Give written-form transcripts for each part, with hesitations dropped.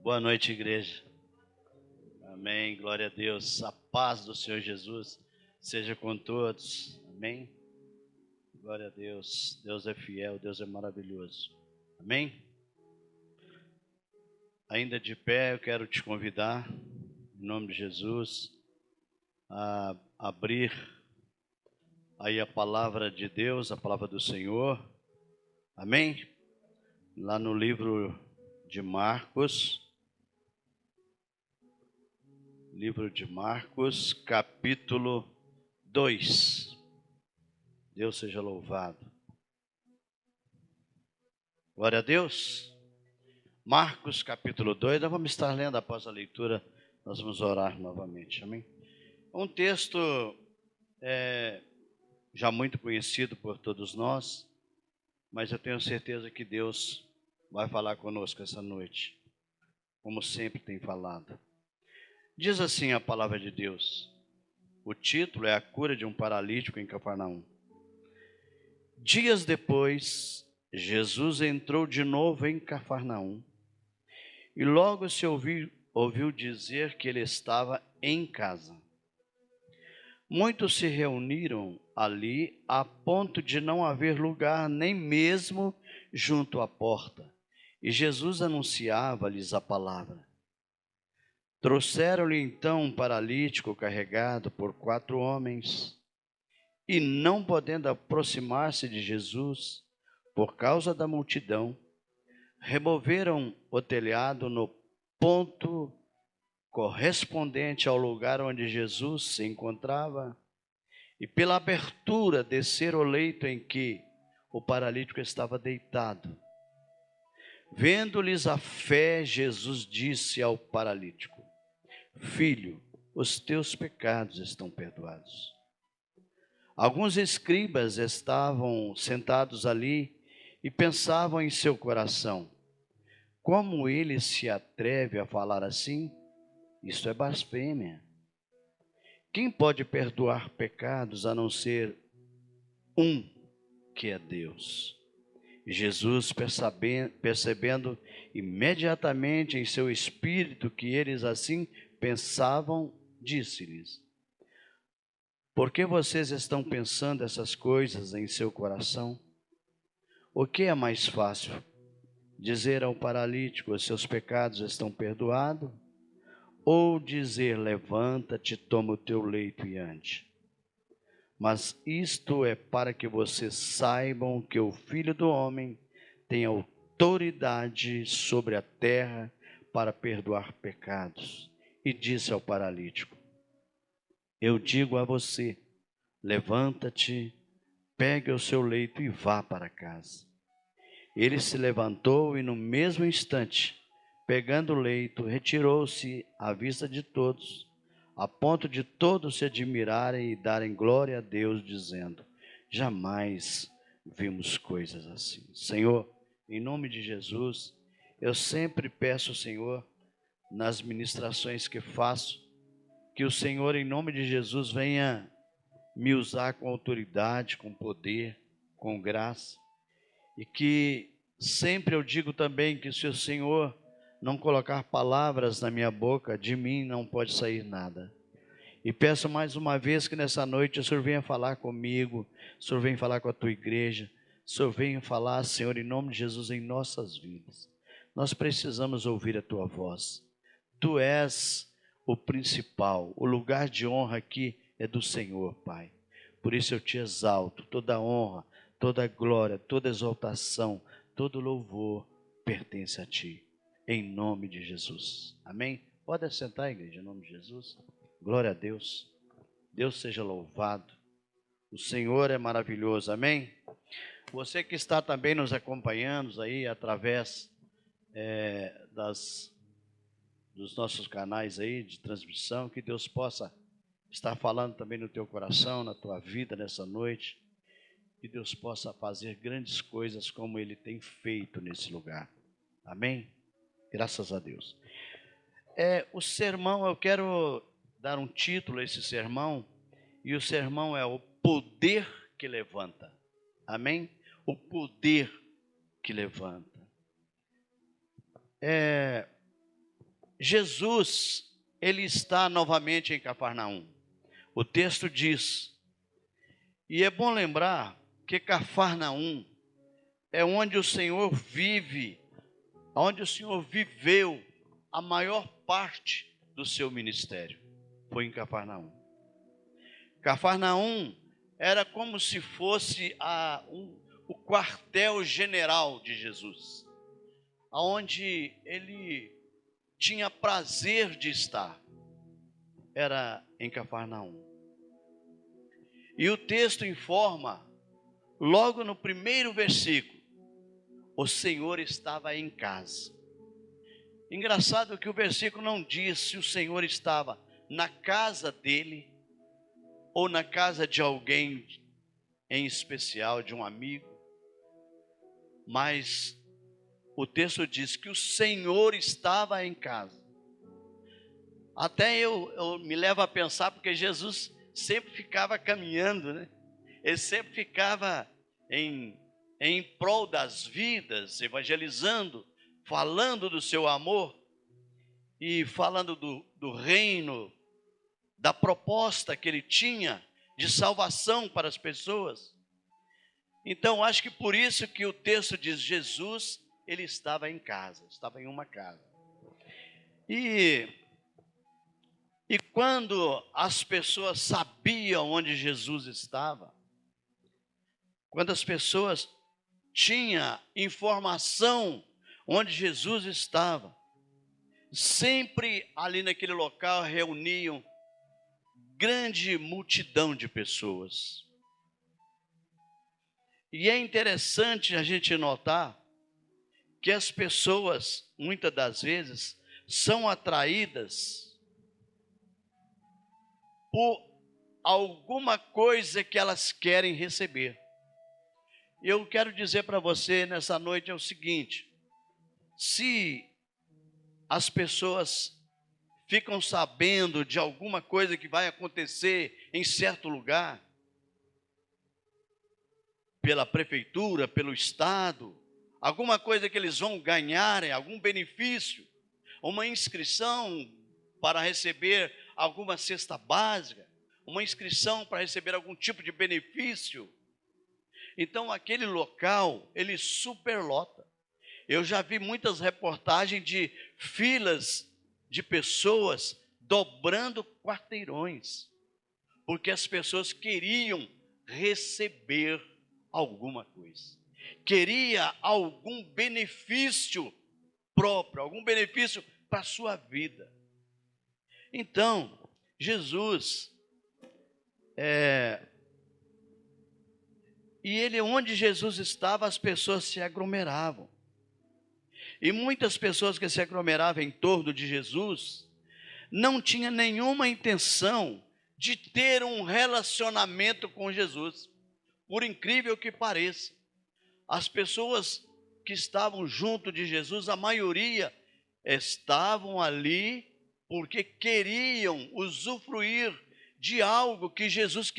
Boa noite, igreja. Amém. Glória a Deus. A paz do Senhor Jesus seja com todos. Amém. Glória a Deus. Deus é fiel, Deus é maravilhoso. Amém. Ainda de pé, eu quero te convidar, em nome de Jesus, a abrir aí a palavra de Deus, a palavra do Senhor. Amém. Lá no livro de Marcos. Livro de Marcos, capítulo 2. Deus seja louvado. Glória a Deus. Marcos, capítulo 2. Nós vamos estar lendo após a leitura. Nós vamos orar novamente. Amém? Um texto já muito conhecido por todos nós, mas eu tenho certeza que Deus vai falar conosco essa noite, como sempre tem falado. Diz assim a palavra de Deus. O título é A Cura de um Paralítico em Cafarnaum. Dias depois, Jesus entrou de novo em Cafarnaum e logo se ouviu dizer que ele estava em casa. Muitos se reuniram ali a ponto de não haver lugar nem mesmo junto à porta, e Jesus anunciava-lhes a palavra. Trouxeram-lhe então um paralítico carregado por 4 homens, e não podendo aproximar-se de Jesus, por causa da multidão, removeram o telhado no ponto correspondente ao lugar onde Jesus se encontrava, e pela abertura desceram o leito em que o paralítico estava deitado. Vendo-lhes a fé, Jesus disse ao paralítico: Filho, os teus pecados estão perdoados. Alguns escribas estavam sentados ali e pensavam em seu coração: como ele se atreve a falar assim? Isto é blasfêmia. Quem pode perdoar pecados a não ser um, que é Deus? Jesus, percebendo imediatamente em seu espírito que eles assim pensavam, disse-lhes: por que vocês estão pensando essas coisas em seu coração? O que é mais fácil? Dizer ao paralítico: os seus pecados estão perdoados? Ou dizer: levanta-te, toma o teu leito e ande? Mas isto é para que vocês saibam que o Filho do Homem tem autoridade sobre a terra para perdoar pecados. E disse ao paralítico: eu digo a você, levanta-te, pegue o seu leito e vá para casa. Ele se levantou e no mesmo instante, pegando o leito, retirou-se à vista de todos, a ponto de todos se admirarem e darem glória a Deus, dizendo: jamais vimos coisas assim. Senhor, em nome de Jesus, eu sempre peço, Senhor, nas ministrações que faço, que o Senhor, em nome de Jesus, venha me usar com autoridade, com poder, com graça, e que sempre eu digo também que se o Senhor não colocar palavras na minha boca, de mim não pode sair nada. E peço mais uma vez que nessa noite o Senhor venha falar comigo, o Senhor venha falar com a tua igreja, o Senhor venha falar, Senhor, em nome de Jesus, em nossas vidas. Nós precisamos ouvir a tua voz. Tu és o principal, o lugar de honra aqui é do Senhor, Pai. Por isso eu te exalto. Toda honra, toda glória, toda exaltação, todo louvor pertence a ti, em nome de Jesus. Amém? Pode assentar, igreja, em nome de Jesus. Glória a Deus. Deus seja louvado. O Senhor é maravilhoso. Amém? Você que está também nos acompanhando aí através dos nossos canais aí de transmissão, que Deus possa estar falando também no teu coração, na tua vida nessa noite, que Deus possa fazer grandes coisas como Ele tem feito nesse lugar. Amém? Graças a Deus. O sermão, eu quero dar um título a esse sermão, e o sermão é o poder que levanta. Amém? O poder que levanta. Jesus, ele está novamente em Cafarnaum. O texto diz, e é bom lembrar que Cafarnaum é onde o Senhor vive, onde o Senhor viveu a maior parte do seu ministério. Foi em Cafarnaum. Cafarnaum era como se fosse o quartel-general de Jesus, onde ele tinha prazer de estar. Era em Cafarnaum. E o texto informa, logo no primeiro versículo, o Senhor estava em casa. Engraçado que o versículo não diz se o Senhor estava na casa dele ou na casa de alguém em especial, de um amigo. Mas o texto diz que o Senhor estava em casa. Até eu me levo a pensar, porque Jesus sempre ficava caminhando, né? Ele sempre ficava em prol das vidas, evangelizando, falando do seu amor e falando do reino, da proposta que ele tinha de salvação para as pessoas. Então, acho que por isso que o texto diz, Jesus, ele estava em casa, estava em uma casa. E quando as pessoas sabiam onde Jesus estava, quando as pessoas tinham informação onde Jesus estava, sempre ali naquele local reuniam grande multidão de pessoas. E é interessante a gente notar que as pessoas, muitas das vezes, são atraídas por alguma coisa que elas querem receber. Eu quero dizer para você nessa noite é o seguinte: se as pessoas ficam sabendo de alguma coisa que vai acontecer em certo lugar, pela prefeitura, pelo estado, alguma coisa que eles vão ganhar, algum benefício, uma inscrição para receber alguma cesta básica, uma inscrição para receber algum tipo de benefício, então aquele local, ele superlota. Eu já vi muitas reportagens de filas de pessoas dobrando quarteirões, porque as pessoas queriam receber alguma coisa, queria algum benefício próprio, algum benefício para a sua vida. Então, Jesus, onde Jesus estava, as pessoas se aglomeravam. E muitas pessoas que se aglomeravam em torno de Jesus não tinham nenhuma intenção de ter um relacionamento com Jesus. Por incrível que pareça, as pessoas que estavam junto de Jesus, a maioria estavam ali porque queriam usufruir de algo que Jesus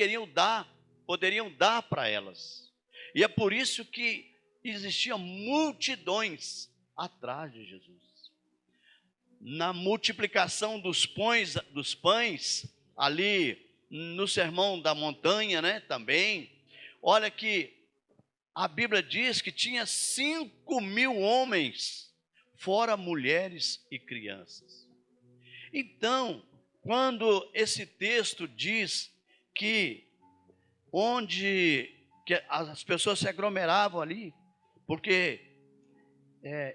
poderiam dar para elas. E é por isso que existiam multidões atrás de Jesus. Na multiplicação dos pães, ali no Sermão da Montanha, né, também, olha que a Bíblia diz que tinha 5.000 homens, fora mulheres e crianças. Então, quando esse texto diz que as pessoas se aglomeravam ali, porque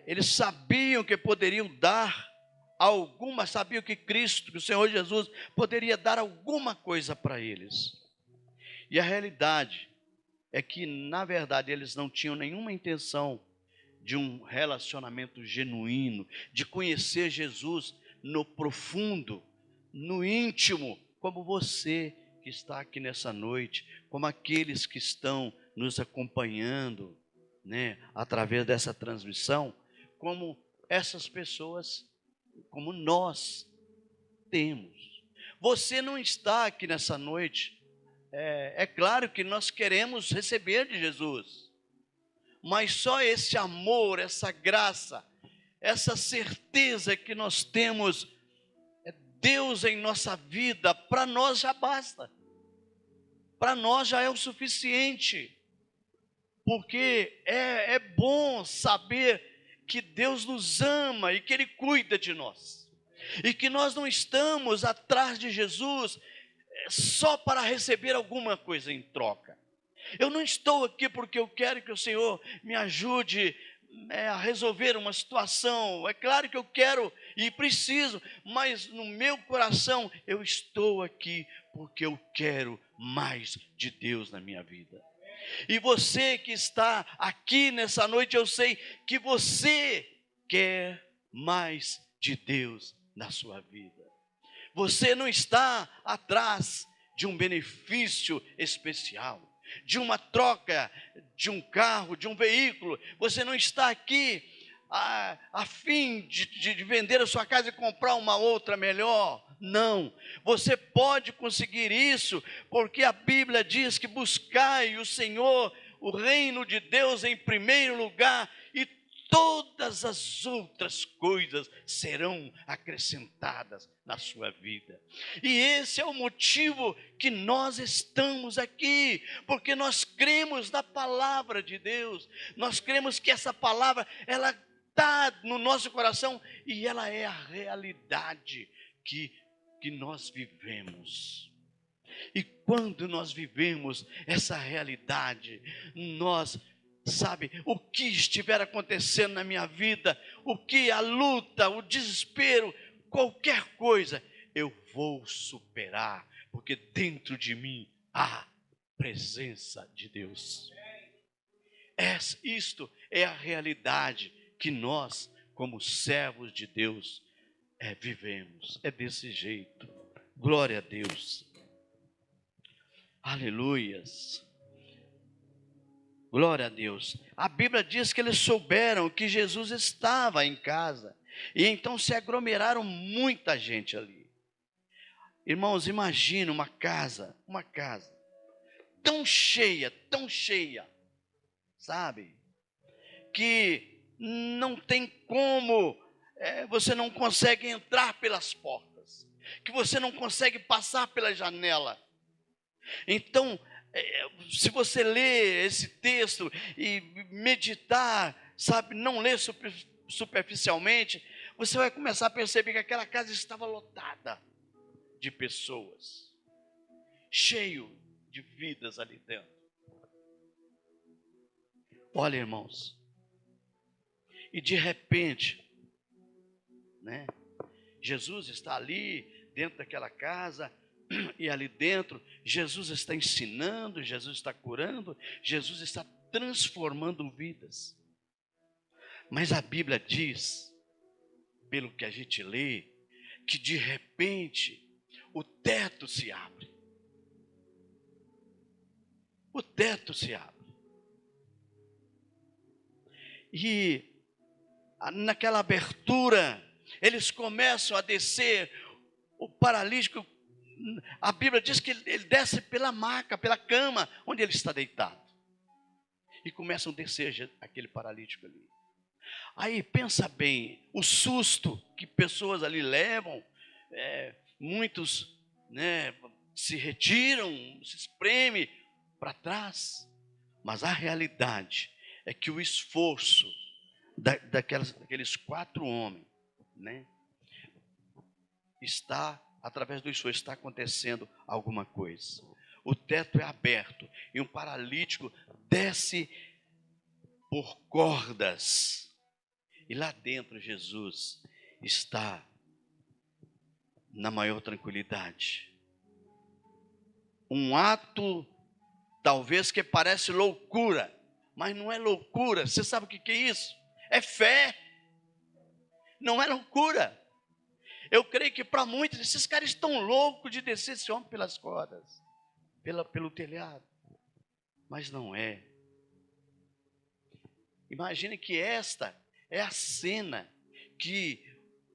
eles sabiam que poderiam dar sabiam que Cristo, que o Senhor Jesus, poderia dar alguma coisa para eles. E a realidade é que, na verdade, eles não tinham nenhuma intenção de um relacionamento genuíno, de conhecer Jesus no profundo, no íntimo, como você que está aqui nessa noite, como aqueles que estão nos acompanhando, né, através dessa transmissão, como essas pessoas, como nós temos. Você não está aqui nessa noite, é claro que nós queremos receber de Jesus, mas só esse amor, essa graça, essa certeza que nós temos, Deus em nossa vida, para nós já basta. Para nós já é o suficiente. Porque é bom saber que Deus nos ama e que Ele cuida de nós. E que nós não estamos atrás de Jesus só para receber alguma coisa em troca. Eu não estou aqui porque eu quero que o Senhor me ajude a resolver uma situação. É claro que eu quero e preciso, mas no meu coração eu estou aqui porque eu quero mais de Deus na minha vida. E você que está aqui nessa noite, eu sei que você quer mais de Deus na sua vida. Você não está atrás de um benefício especial, de uma troca de um carro, de um veículo. Você não está aqui a fim de vender a sua casa e comprar uma outra melhor. Não, você pode conseguir isso, porque a Bíblia diz que buscai o Senhor, o reino de Deus em primeiro lugar, e todas as outras coisas serão acrescentadas na sua vida. E esse é o motivo que nós estamos aqui, porque nós cremos na palavra de Deus, nós cremos que essa palavra, ela está no nosso coração, e ela é a realidade que nós vivemos. E quando nós vivemos essa realidade, nós, sabe, o que estiver acontecendo na minha vida, o que a luta, o desespero, qualquer coisa, eu vou superar, porque dentro de mim há presença de Deus. Isto é a realidade que nós, como servos de Deus, vivemos. É desse jeito. Glória a Deus. Aleluias. Glória a Deus. A Bíblia diz que eles souberam que Jesus estava em casa. E então se aglomeraram muita gente ali. Irmãos, imagina uma casa tão cheia, sabe? Que não tem como, você não consegue entrar pelas portas, que você não consegue passar pela janela. Então, se você ler esse texto e meditar, sabe, não ler superficialmente, você vai começar a perceber que aquela casa estava lotada de pessoas, cheio de vidas ali dentro. Olha, irmãos, e de repente, né, Jesus está ali dentro daquela casa, e ali dentro Jesus está ensinando, Jesus está curando, Jesus está transformando vidas. Mas a Bíblia diz, pelo que a gente lê, que de repente o teto se abre. O teto se abre. E naquela abertura, eles começam a descer. O paralítico, a Bíblia diz que ele desce pela maca, pela cama onde ele está deitado. E começam a descer aquele paralítico ali. Aí pensa bem, o susto que pessoas ali levam, muitos, né, se retiram, se espremem para trás. Mas a realidade é que o esforço daqueles 4 homens, né, através do esforço, está acontecendo alguma coisa. O teto é aberto e um paralítico desce por cordas. E lá dentro Jesus está na maior tranquilidade. Um ato talvez que parece loucura, mas não é loucura. Você sabe o que é isso? É fé. Não é loucura. Eu creio que para muitos, esses caras estão loucos de descer esse homem pelas cordas, pelo telhado. Mas não é. Imagine que esta é a cena que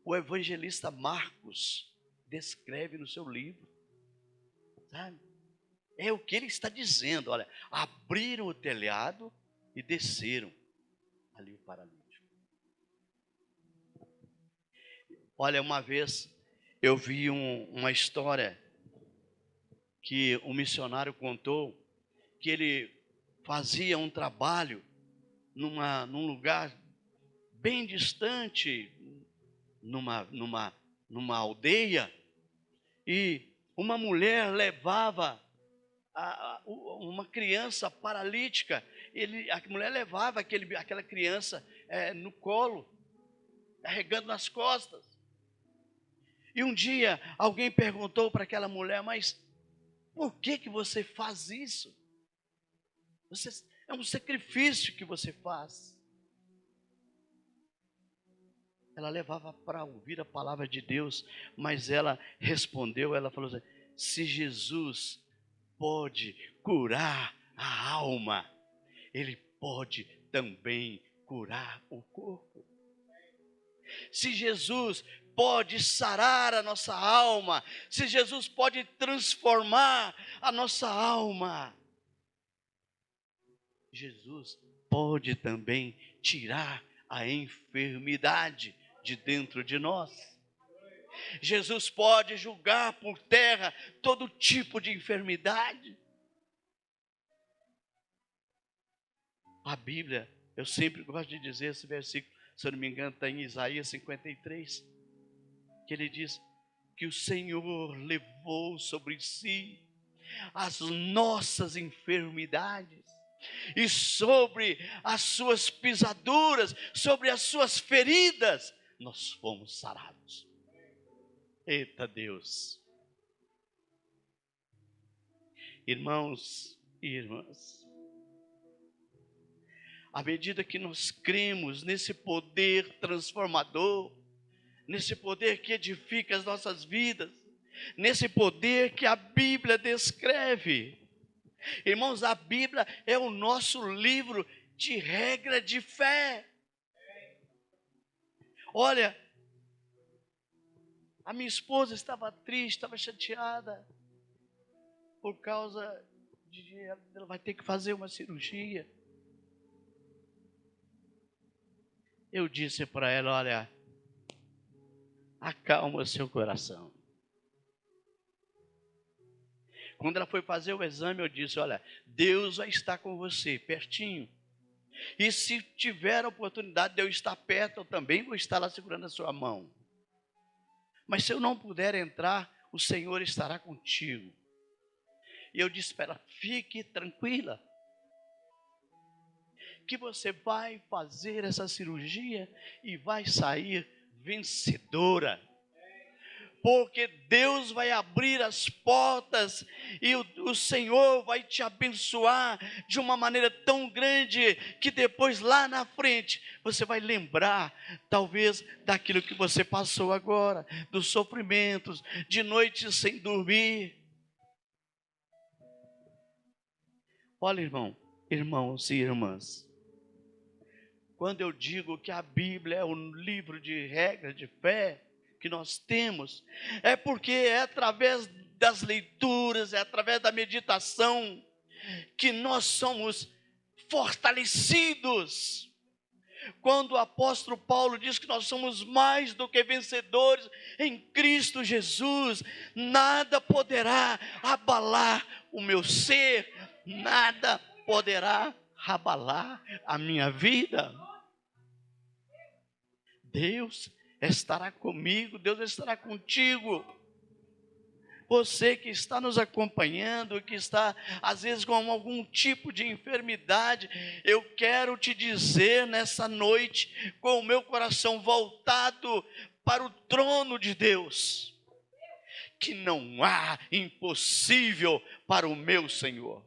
o evangelista Marcos descreve no seu livro. Sabe? É o que ele está dizendo. Olha, abriram o telhado e desceram ali o paralítico. Olha, uma vez eu vi uma história que um missionário contou, que ele fazia um trabalho num lugar bem distante, numa aldeia, e uma mulher levava uma criança paralítica. A mulher levava aquela criança no colo, carregando nas costas. E um dia alguém perguntou para aquela mulher: mas por que você faz isso? É um sacrifício que você faz. Ela levava para ouvir a palavra de Deus, mas ela respondeu, ela falou assim: se Jesus pode curar a alma, Ele pode também curar o corpo. Se Jesus pode sarar a nossa alma, se Jesus pode transformar a nossa alma, Jesus pode também tirar a enfermidade de dentro de nós. Jesus pode julgar por terra todo tipo de enfermidade. A Bíblia, eu sempre gosto de dizer esse versículo, se eu não me engano, está em Isaías 53, que ele diz que o Senhor levou sobre si as nossas enfermidades, e sobre as suas pisaduras, sobre as suas feridas, nós fomos sarados. Eita Deus! Irmãos e irmãs, à medida que nós cremos nesse poder transformador, nesse poder que edifica as nossas vidas, nesse poder que a Bíblia descreve. Irmãos, a Bíblia é o nosso livro de regra de fé. Olha, a minha esposa estava triste, estava chateada, por causa de ela vai ter que fazer uma cirurgia. Eu disse para ela: olha, acalma seu coração. Quando ela foi fazer o exame, eu disse: olha, Deus vai estar com você, pertinho. E se tiver a oportunidade de eu estar perto, eu também vou estar lá segurando a sua mão. Mas se eu não puder entrar, o Senhor estará contigo. E eu disse para ela: fique tranquila, que você vai fazer essa cirurgia e vai sair vencedora. Porque Deus vai abrir as portas e o Senhor vai te abençoar de uma maneira tão grande que depois lá na frente você vai lembrar talvez daquilo que você passou agora, dos sofrimentos, de noites sem dormir. Olha, irmãos e irmãs, quando eu digo que a Bíblia é um livro de regra de fé que nós temos, é porque é através das leituras, é através da meditação que nós somos fortalecidos. Quando o apóstolo Paulo diz que nós somos mais do que vencedores em Cristo Jesus, nada poderá abalar o meu ser, nada poderá abalar a minha vida. Deus estará comigo, Deus estará contigo. Você que está nos acompanhando, que está às vezes com algum tipo de enfermidade, eu quero te dizer nessa noite, com o meu coração voltado para o trono de Deus, que não há impossível para o meu Senhor,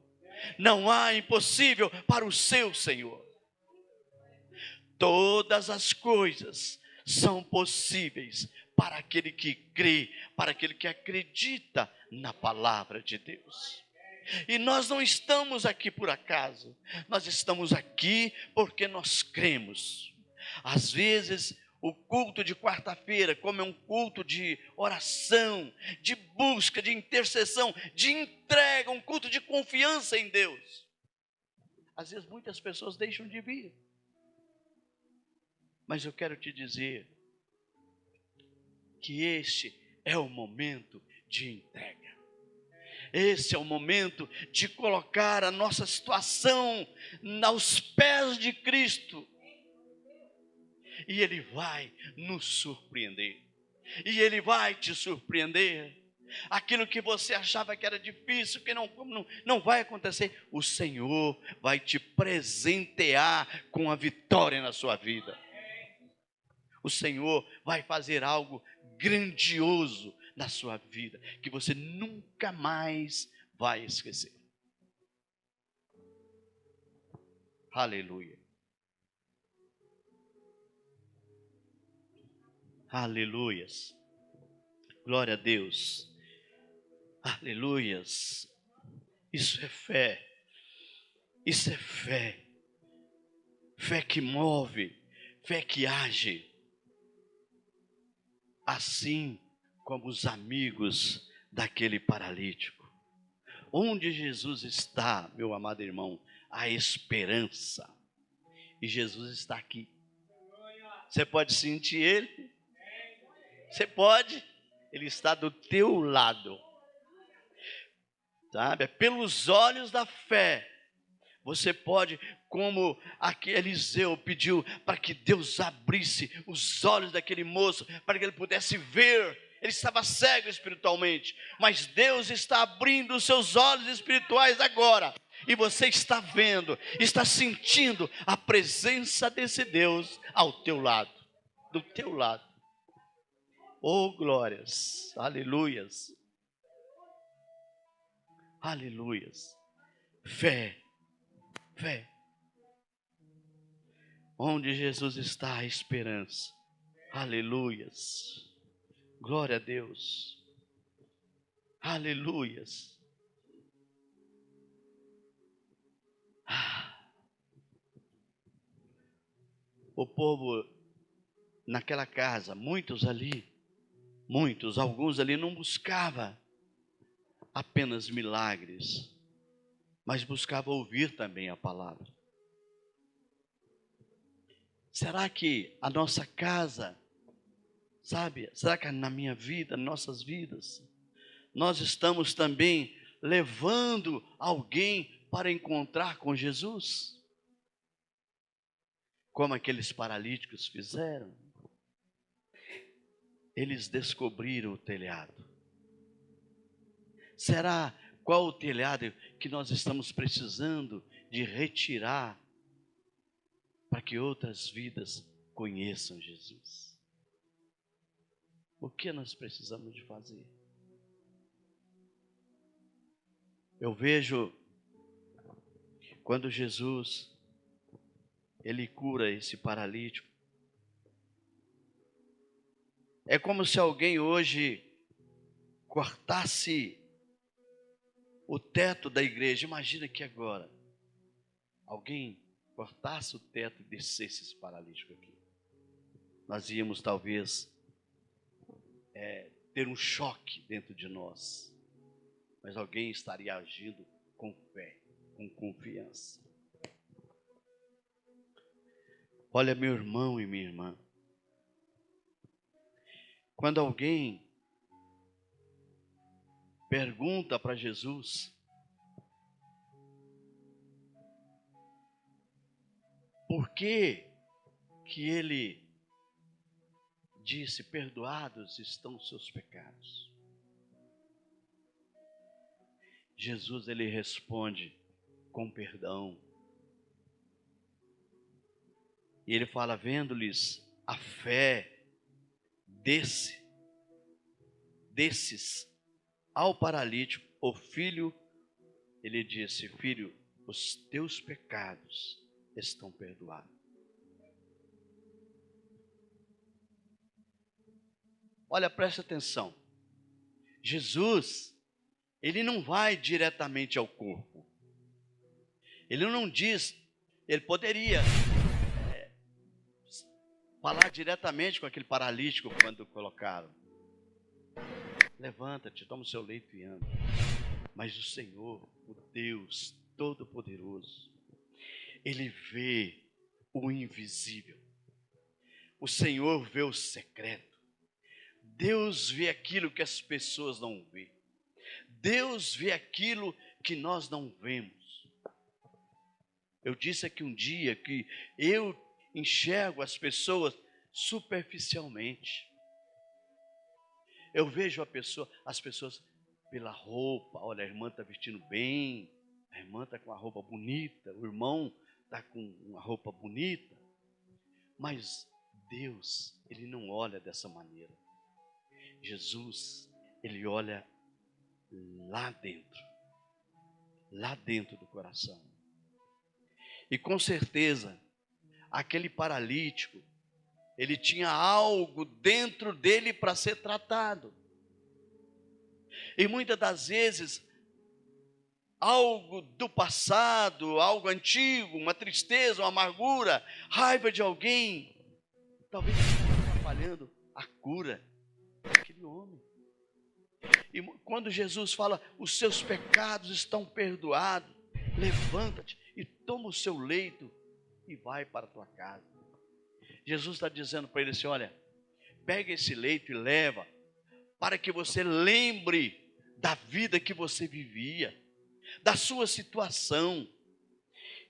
não há impossível para o seu Senhor. Todas as coisas são possíveis para aquele que crê, para aquele que acredita na palavra de Deus. E nós não estamos aqui por acaso, nós estamos aqui porque nós cremos. Às vezes, o culto de quarta-feira, como é um culto de oração, de busca, de intercessão, de entrega, um culto de confiança em Deus, às vezes muitas pessoas deixam de vir. Mas eu quero te dizer que este é o momento de entrega. Esse é o momento de colocar a nossa situação aos pés de Cristo. E Ele vai nos surpreender. E Ele vai te surpreender. Aquilo que você achava que era difícil, que não vai acontecer, o Senhor vai te presentear com a vitória na sua vida. O Senhor vai fazer algo grandioso na sua vida, que você nunca mais vai esquecer. Aleluia. Aleluias. Glória a Deus. Aleluias. Isso é fé. Isso é fé. Fé que move, fé que age. Assim como os amigos daquele paralítico. Onde Jesus está, meu amado irmão, a esperança. E Jesus está aqui. Você pode sentir Ele? Você pode? Ele está do teu lado. Sabe? Pelos olhos da fé. Você pode, como aqui Eliseu pediu para que Deus abrisse os olhos daquele moço, para que ele pudesse ver. Ele estava cego espiritualmente, mas Deus está abrindo os seus olhos espirituais agora. E você está vendo, está sentindo a presença desse Deus ao teu lado, do teu lado. Oh, glórias, aleluias, aleluias. Fé. Fé. Onde Jesus está, a esperança. Aleluias. Glória a Deus. Aleluias. O povo naquela casa, alguns ali não buscava apenas milagres, mas buscava ouvir também a palavra. Será que a nossa casa, sabe, será que na minha vida, nossas vidas, nós estamos também levando alguém para encontrar com Jesus? Como aqueles paralíticos fizeram? Eles descobriram o telhado. Será qual o telhado que nós estamos precisando de retirar para que outras vidas conheçam Jesus? O que nós precisamos de fazer? Eu vejo quando Jesus ele cura esse paralítico. É como se alguém hoje cortasse o teto da igreja. Imagina que agora alguém cortasse o teto e descesse esse paralítico aqui. Nós íamos talvez ter um choque dentro de nós. Mas alguém estaria agindo com fé, com confiança. Olha, meu irmão e minha irmã, quando alguém pergunta para Jesus por que ele disse, perdoados estão os seus pecados, Jesus ele responde com perdão. E ele fala, vendo-lhes a fé desses ao paralítico, o filho, ele disse, filho, os teus pecados estão perdoados. Olha, presta atenção. Jesus, ele não vai diretamente ao corpo. Ele não diz, ele poderia falar diretamente com aquele paralítico quando colocaram. Levanta-te, toma o seu leito e anda. Mas o Senhor, o Deus Todo-Poderoso, Ele vê o invisível. O Senhor vê o secreto. Deus vê aquilo que as pessoas não vê. Deus vê aquilo que nós não vemos. Eu disse aqui um dia que eu enxergo as pessoas superficialmente. Eu vejo as pessoas pela roupa. Olha, a irmã está vestindo bem, a irmã está com a roupa bonita, o irmão está com uma roupa bonita. Mas Deus, Ele não olha dessa maneira. Jesus, Ele olha lá dentro do coração. E com certeza, aquele paralítico, ele tinha algo dentro dele para ser tratado. E muitas das vezes, algo do passado, algo antigo, uma tristeza, uma amargura, raiva de alguém, talvez esteja atrapalhando a cura daquele homem. E quando Jesus fala, os seus pecados estão perdoados, levanta-te e toma o seu leito e vai para a tua casa. Jesus está dizendo para ele assim, olha, pega esse leito e leva, para que você lembre da vida que você vivia, da sua situação.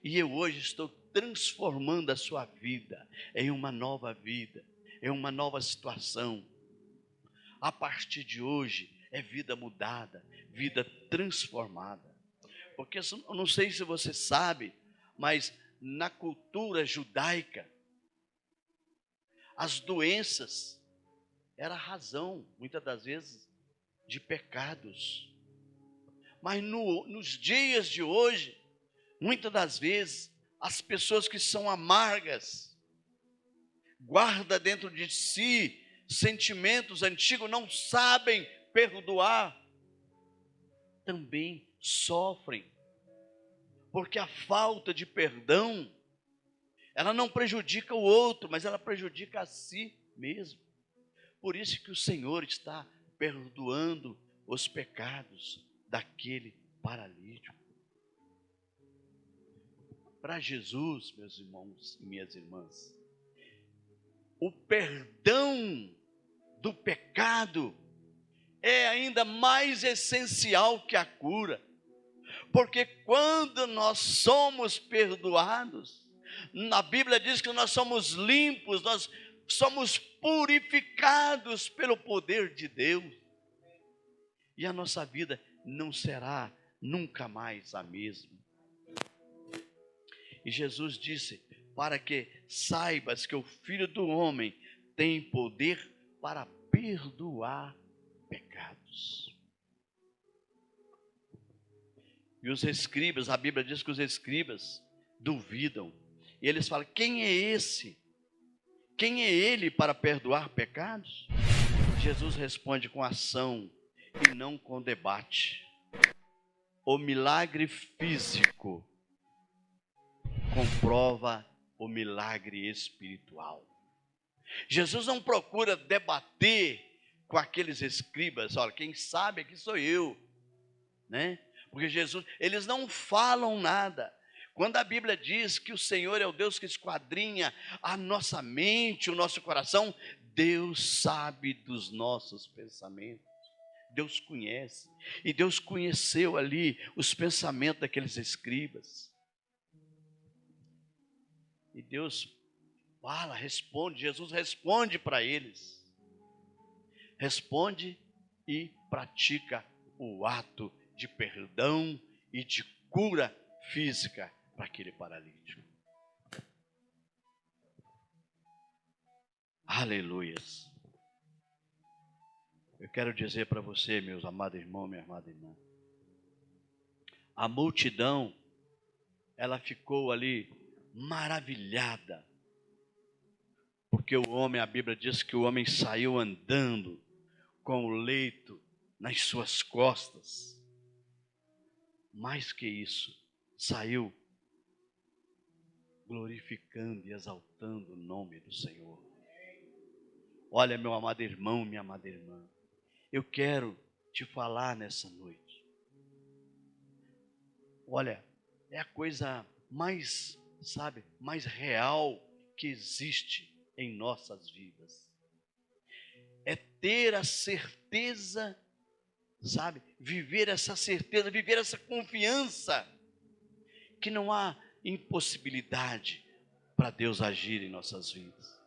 E eu hoje estou transformando a sua vida em uma nova vida, em uma nova situação. A partir de hoje é vida mudada, vida transformada. Porque eu não sei se você sabe, mas na cultura judaica, as doenças eram a razão, muitas das vezes, de pecados. Mas nos dias de hoje, muitas das vezes, as pessoas que são amargas, guardam dentro de si sentimentos antigos, não sabem perdoar, também sofrem. Porque a falta de perdão, ela não prejudica o outro, mas ela prejudica a si mesmo. Por isso que o Senhor está perdoando os pecados daquele paralítico. Para Jesus, meus irmãos e minhas irmãs, o perdão do pecado é ainda mais essencial que a cura. Porque quando nós somos perdoados, na Bíblia diz que nós somos limpos, nós somos purificados pelo poder de Deus. E a nossa vida não será nunca mais a mesma. E Jesus disse, para que saibas que o Filho do Homem tem poder para perdoar pecados. E os escribas, a Bíblia diz que os escribas duvidam. E eles falam, quem é esse? Quem é ele para perdoar pecados? Jesus responde com ação e não com debate. O milagre físico comprova o milagre espiritual. Jesus não procura debater com aqueles escribas, olha, quem sabe aqui sou eu, né? Porque Jesus, eles não falam nada. Quando a Bíblia diz que o Senhor é o Deus que esquadrinha a nossa mente, o nosso coração, Deus sabe dos nossos pensamentos. Deus conhece. E Deus conheceu ali os pensamentos daqueles escribas. E Deus fala, responde, Jesus responde para eles. Responde e pratica o ato de perdão e de cura física para aquele paralítico. Aleluias. Eu quero dizer para você, meus amados irmãos, minha amada irmã, a multidão, ela ficou ali maravilhada, porque o homem, a Bíblia diz que o homem saiu andando com o leito nas suas costas. Mais que isso, saiu glorificando e exaltando o nome do Senhor. Olha, meu amado irmão, minha amada irmã, eu quero te falar nessa noite. Olha, é a coisa mais, mais real que existe em nossas vidas. É ter a certeza, sabe? Viver essa certeza, viver essa confiança, que não há impossibilidade para Deus agir em nossas vidas.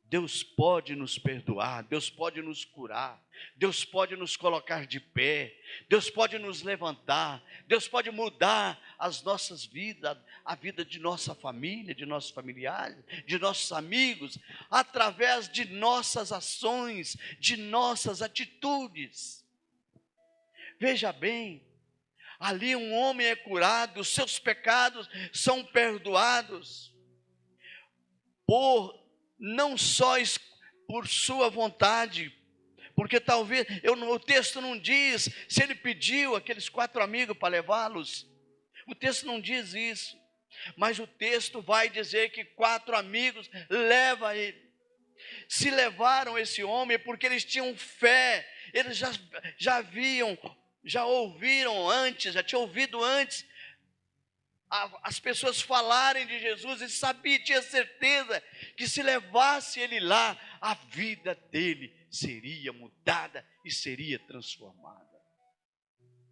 Deus pode nos perdoar, Deus pode nos curar, Deus pode nos colocar de pé, Deus pode nos levantar, Deus pode mudar as nossas vidas, a vida de nossa família, de nossos familiares, de nossos amigos, através de nossas ações, de nossas atitudes. Veja bem, ali um homem é curado, os seus pecados são perdoados, não só por sua vontade, porque talvez, o texto não diz se ele pediu aqueles 4 amigos para levá-los, o texto não diz isso, mas o texto vai dizer que 4 amigos levam ele. Se levaram esse homem porque eles tinham fé, eles já ouviram antes, já tinham ouvido antes as pessoas falarem de Jesus, e tinha certeza que se levasse ele lá, a vida dele seria mudada e seria transformada.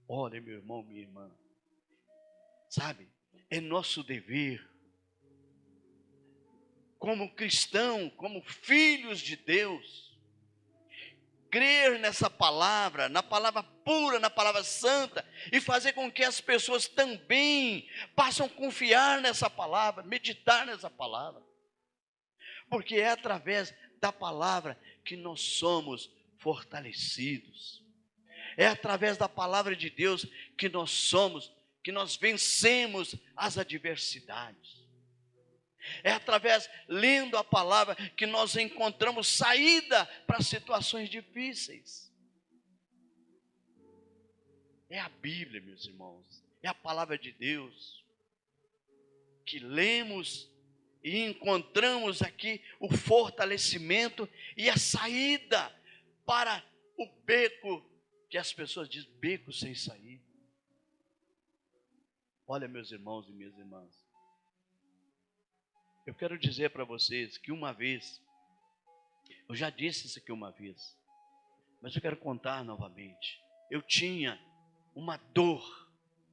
Olha, meu irmão, minha irmã, sabe, é nosso dever, como cristão, como filhos de Deus, crer nessa palavra, na palavra pura, na palavra santa, e fazer com que as pessoas também possam confiar nessa palavra, meditar nessa palavra, porque é através da palavra que nós somos fortalecidos, é através da palavra de Deus que nós vencemos as adversidades. É através, lendo a palavra, que nós encontramos saída para situações difíceis. É a Bíblia, meus irmãos, é a palavra de Deus, que lemos e encontramos aqui o fortalecimento e a saída para o beco, que as pessoas dizem, beco sem saída. Olha, meus irmãos e minhas irmãs, eu quero dizer para vocês que uma vez, eu já disse isso aqui uma vez, mas eu quero contar novamente. Eu tinha uma dor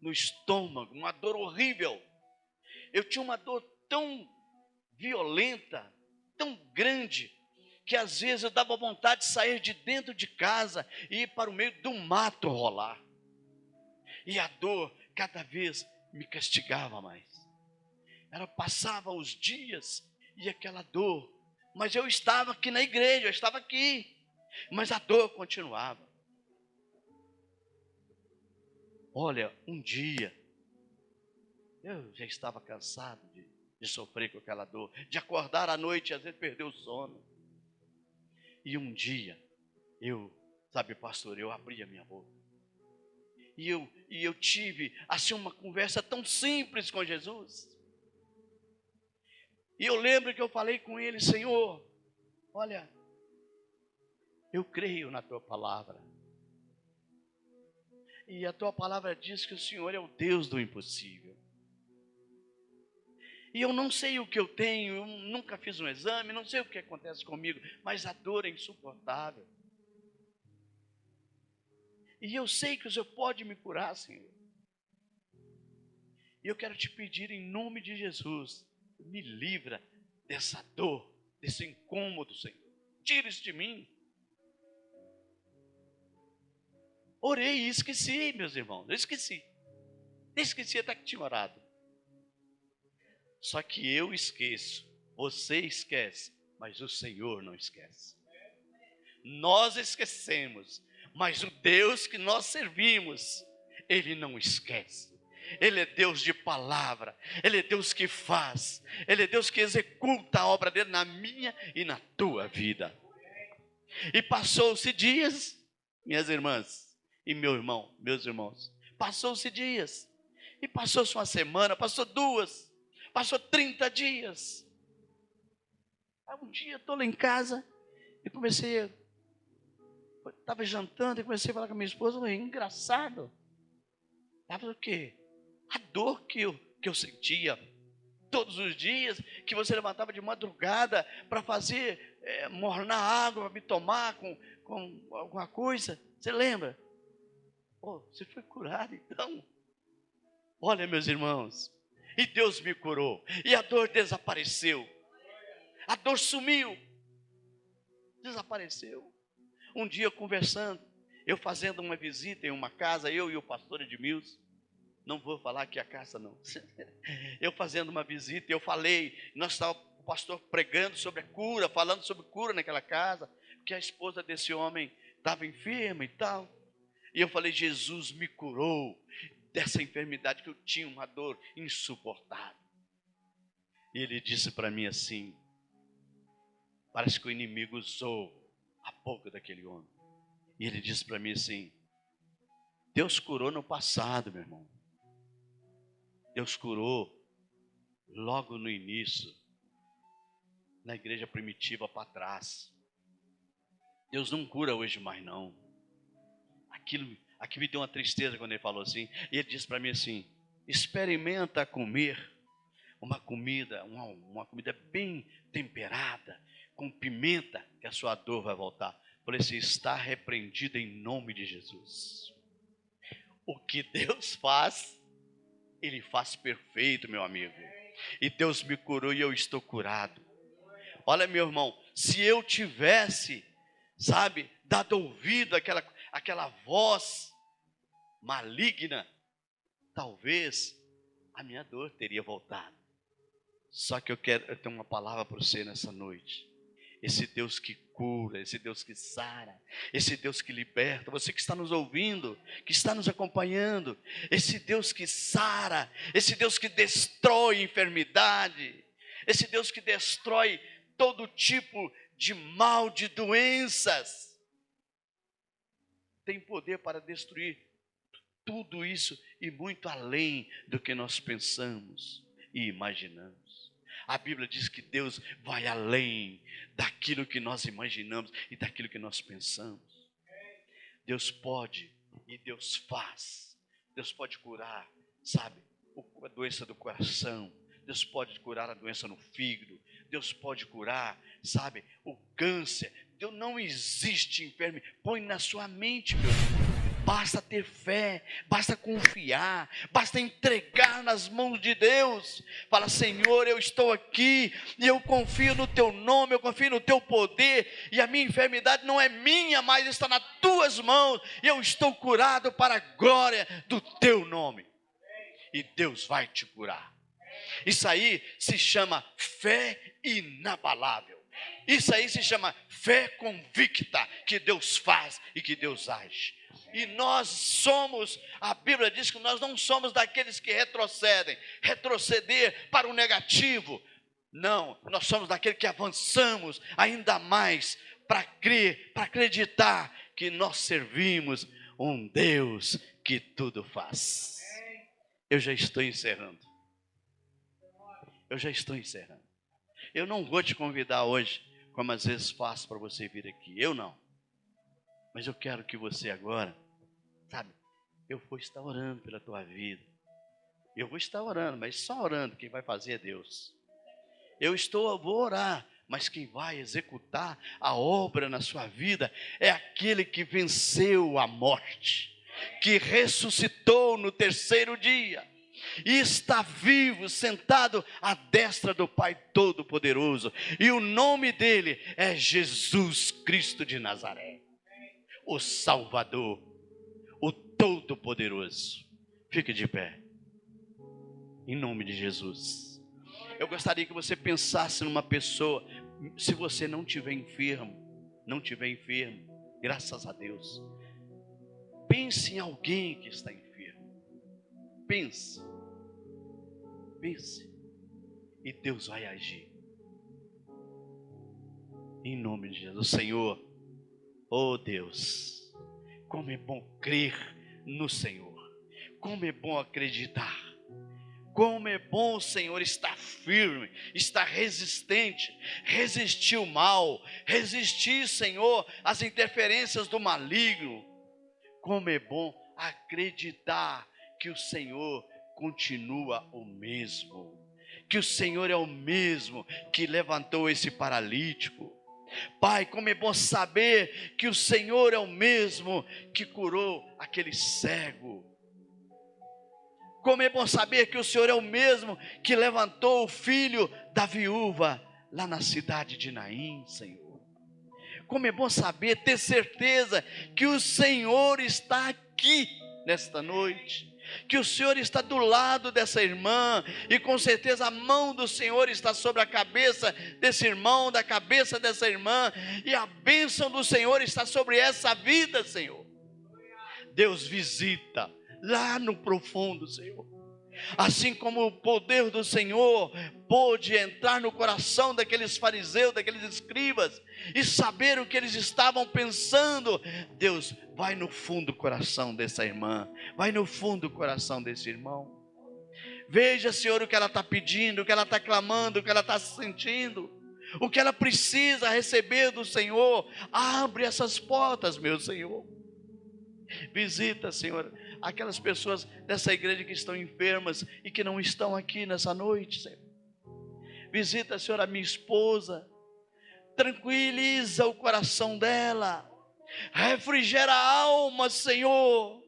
no estômago, uma dor horrível. Eu tinha uma dor tão violenta, tão grande, que às vezes eu dava vontade de sair de dentro de casa e ir para o meio do mato rolar. E a dor cada vez me castigava mais. Ela passava os dias e aquela dor, mas eu estava aqui na igreja, eu estava aqui, mas a dor continuava. Olha, um dia, eu já estava cansado de sofrer com aquela dor, de acordar à noite e às vezes perder o sono. E um dia, pastor, eu abri a minha boca. E eu tive assim uma conversa tão simples com Jesus. E eu lembro que eu falei com ele, Senhor, olha, eu creio na tua palavra. E a tua palavra diz que o Senhor é o Deus do impossível. E eu não sei o que eu tenho, eu nunca fiz um exame, não sei o que acontece comigo, mas a dor é insuportável. E eu sei que o Senhor pode me curar, Senhor. E eu quero te pedir em nome de Jesus, me livra dessa dor, desse incômodo, Senhor. Tira isso de mim. Orei e esqueci, meus irmãos. Eu esqueci até que tinha orado. Só que eu esqueço, você esquece, mas o Senhor não esquece. Nós esquecemos, mas o Deus que nós servimos, Ele não esquece. Ele é Deus de palavra, Ele é Deus que faz, Ele é Deus que executa a obra dele na minha e na tua vida. E passou-se dias, minhas irmãs e meus irmãos, passou-se dias, e passou-se uma semana, passou 2, passou 30 dias. Aí um dia estou lá em casa e estava jantando e comecei a falar com a minha esposa, engraçado. Ela falou, o quê? A dor que eu sentia todos os dias, que você levantava de madrugada para fazer mornar água para me tomar com alguma coisa. Você lembra? Oh, você foi curado então. Olha, meus irmãos, e Deus me curou, e a dor desapareceu, a dor sumiu, desapareceu. Um dia conversando, eu fazendo uma visita em uma casa, eu e o pastor Edmilson, não vou falar aqui a casa não, eu fazendo uma visita, eu falei, nós estávamos, o pastor pregando sobre a cura, falando sobre cura naquela casa, porque a esposa desse homem estava enferma e tal, e eu falei, Jesus me curou dessa enfermidade que eu tinha, uma dor insuportável. E ele disse para mim assim, parece que o inimigo usou a boca daquele homem. E ele disse para mim assim, Deus curou no passado, meu irmão. Deus curou logo no início, na igreja primitiva para trás. Deus não cura hoje mais não. Aquilo me deu uma tristeza quando ele falou assim. E ele disse para mim assim, experimenta comer uma comida bem temperada, com pimenta, que a sua dor vai voltar. Falei assim, está repreendida em nome de Jesus. O que Deus faz, Ele faz perfeito, meu amigo. E Deus me curou e eu estou curado. Olha, meu irmão, se eu tivesse, dado ouvido àquela voz maligna, talvez a minha dor teria voltado. Só que eu tenho uma palavra para você nessa noite. Esse Deus que cura, esse Deus que sara, esse Deus que liberta, você que está nos ouvindo, que está nos acompanhando, esse Deus que sara, esse Deus que destrói enfermidade, esse Deus que destrói todo tipo de mal, de doenças, tem poder para destruir tudo isso e muito além do que nós pensamos e imaginamos. A Bíblia diz que Deus vai além daquilo que nós imaginamos e daquilo que nós pensamos. Deus pode e Deus faz. Deus pode curar, a doença do coração. Deus pode curar a doença no fígado. Deus pode curar, o câncer. Deus, não existe enfermidade. Põe na sua mente, meu irmão. Basta ter fé, basta confiar, basta entregar nas mãos de Deus. Fala, Senhor, eu estou aqui e eu confio no Teu nome, eu confio no Teu poder. E a minha enfermidade não é minha, mas está nas Tuas mãos. E eu estou curado para a glória do Teu nome. E Deus vai te curar. Isso aí se chama fé inabalável. Isso aí se chama fé convicta, que Deus faz e que Deus age. E nós somos, a Bíblia diz que nós não somos daqueles que retroceder para o negativo. Não, nós somos daqueles que avançamos ainda mais para crer, para acreditar que nós servimos um Deus que tudo faz. Eu já estou encerrando. Eu não vou te convidar hoje, como às vezes faço para você vir aqui. Eu não. Mas eu quero que você agora, eu vou estar orando pela tua vida. Eu vou estar orando, mas só orando, quem vai fazer é Deus. Vou orar, mas quem vai executar a obra na sua vida é aquele que venceu a morte, que ressuscitou no terceiro dia e está vivo, sentado à destra do Pai Todo-Poderoso. E o nome dele é Jesus Cristo de Nazaré, o Salvador, o Todo-Poderoso. Fique de pé, em nome de Jesus. Eu gostaria que você pensasse numa pessoa. Se você não estiver enfermo, graças a Deus, pense em alguém que está enfermo. Pense, e Deus vai agir, em nome de Jesus. Senhor, oh Deus, como é bom crer no Senhor, como é bom acreditar, como é bom, Senhor, estar firme, estar resistente, resistir o mal, resistir, Senhor, às interferências do maligno. Como é bom acreditar que o Senhor continua o mesmo, que o Senhor é o mesmo que levantou esse paralítico, Pai, como é bom saber que o Senhor é o mesmo que curou aquele cego. Como é bom saber que o Senhor é o mesmo que levantou o filho da viúva lá na cidade de Naim, Senhor. Como é bom saber, ter certeza que o Senhor está aqui nesta noite. Que o Senhor está do lado dessa irmã, e com certeza a mão do Senhor está sobre a cabeça desse irmão, da cabeça dessa irmã, e a bênção do Senhor está sobre essa vida, Senhor. Deus visita lá no profundo, Senhor. Assim como o poder do Senhor pôde entrar no coração daqueles fariseus, daqueles escribas, e saber o que eles estavam pensando, Deus vai no fundo do coração dessa irmã, vai no fundo do coração desse irmão. Veja, Senhor, o que ela está pedindo, o que ela está clamando, o que ela está sentindo, o que ela precisa receber do Senhor. Abre essas portas, meu Senhor. Visita, Senhor, aquelas pessoas dessa igreja que estão enfermas e que não estão aqui nessa noite, Senhor. Visita, Senhor, a minha esposa. Tranquiliza o coração dela. Refrigera a alma, Senhor.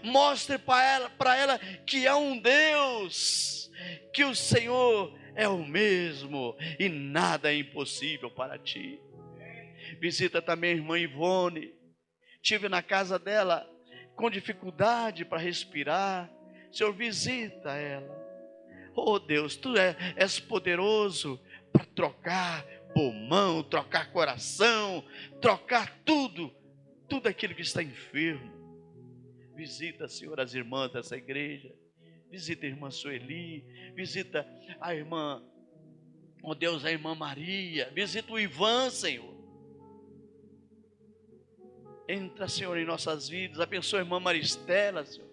Mostre para ela que há um Deus, que o Senhor é o mesmo e nada é impossível para ti. Visita também a irmã Ivone. Estive na casa dela com dificuldade para respirar. Senhor, visita ela. Oh Deus, tu és poderoso para trocar pulmão, trocar coração, trocar tudo aquilo que está enfermo. Visita, Senhor, as irmãs dessa igreja. Visita a irmã Sueli. Visita a irmã, oh Deus, a irmã Maria. Visita o Ivan, Senhor. Entra, Senhor, em nossas vidas. Abençoa a irmã Maristela, Senhor.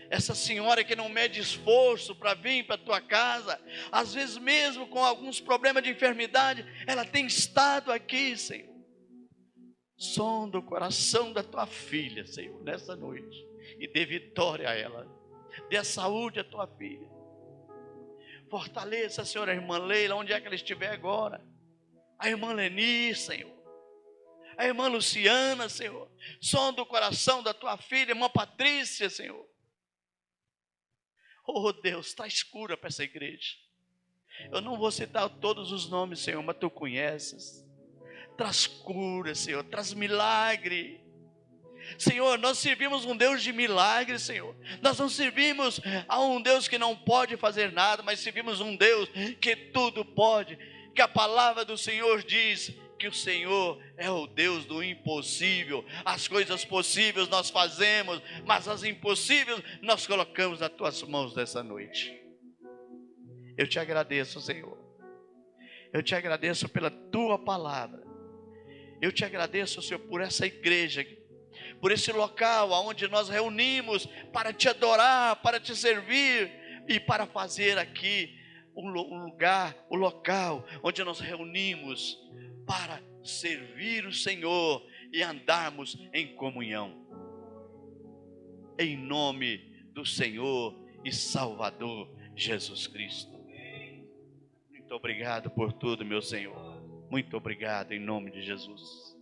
Essa senhora que não mede esforço para vir para a tua casa. Às vezes mesmo com alguns problemas de enfermidade, ela tem estado aqui, Senhor. Sonda o coração da tua filha, Senhor, nessa noite. E dê vitória a ela. Dê saúde à tua filha. Fortaleça, Senhor, a irmã Leila, onde é que ela estiver agora. A irmã Leni, Senhor. A irmã Luciana, Senhor. Sonda o coração da tua filha, irmã Patrícia, Senhor. Oh Deus, traz cura para essa igreja. Eu não vou citar todos os nomes, Senhor, mas tu conheces. Traz cura, Senhor, traz milagre. Senhor, nós servimos um Deus de milagre, Senhor. Nós não servimos a um Deus que não pode fazer nada, mas servimos um Deus que tudo pode. Que a palavra do Senhor diz que o Senhor é o Deus do impossível. As coisas possíveis nós fazemos, mas as impossíveis nós colocamos nas tuas mãos nessa noite. Eu te agradeço, Senhor. Eu te agradeço pela tua palavra. Eu te agradeço, Senhor, por essa igreja, por esse local onde nós reunimos para te adorar, para te servir e para fazer aqui um lugar, o local onde nós reunimos para servir o Senhor e andarmos em comunhão. Em nome do Senhor e Salvador Jesus Cristo. Muito obrigado por tudo, meu Senhor. Muito obrigado em nome de Jesus.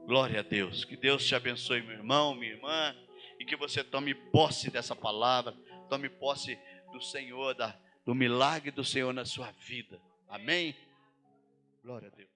Glória a Deus. Que Deus te abençoe, meu irmão, minha irmã, e que você tome posse dessa palavra, tome posse do Senhor, do milagre do Senhor na sua vida. Amém? Glória a Deus.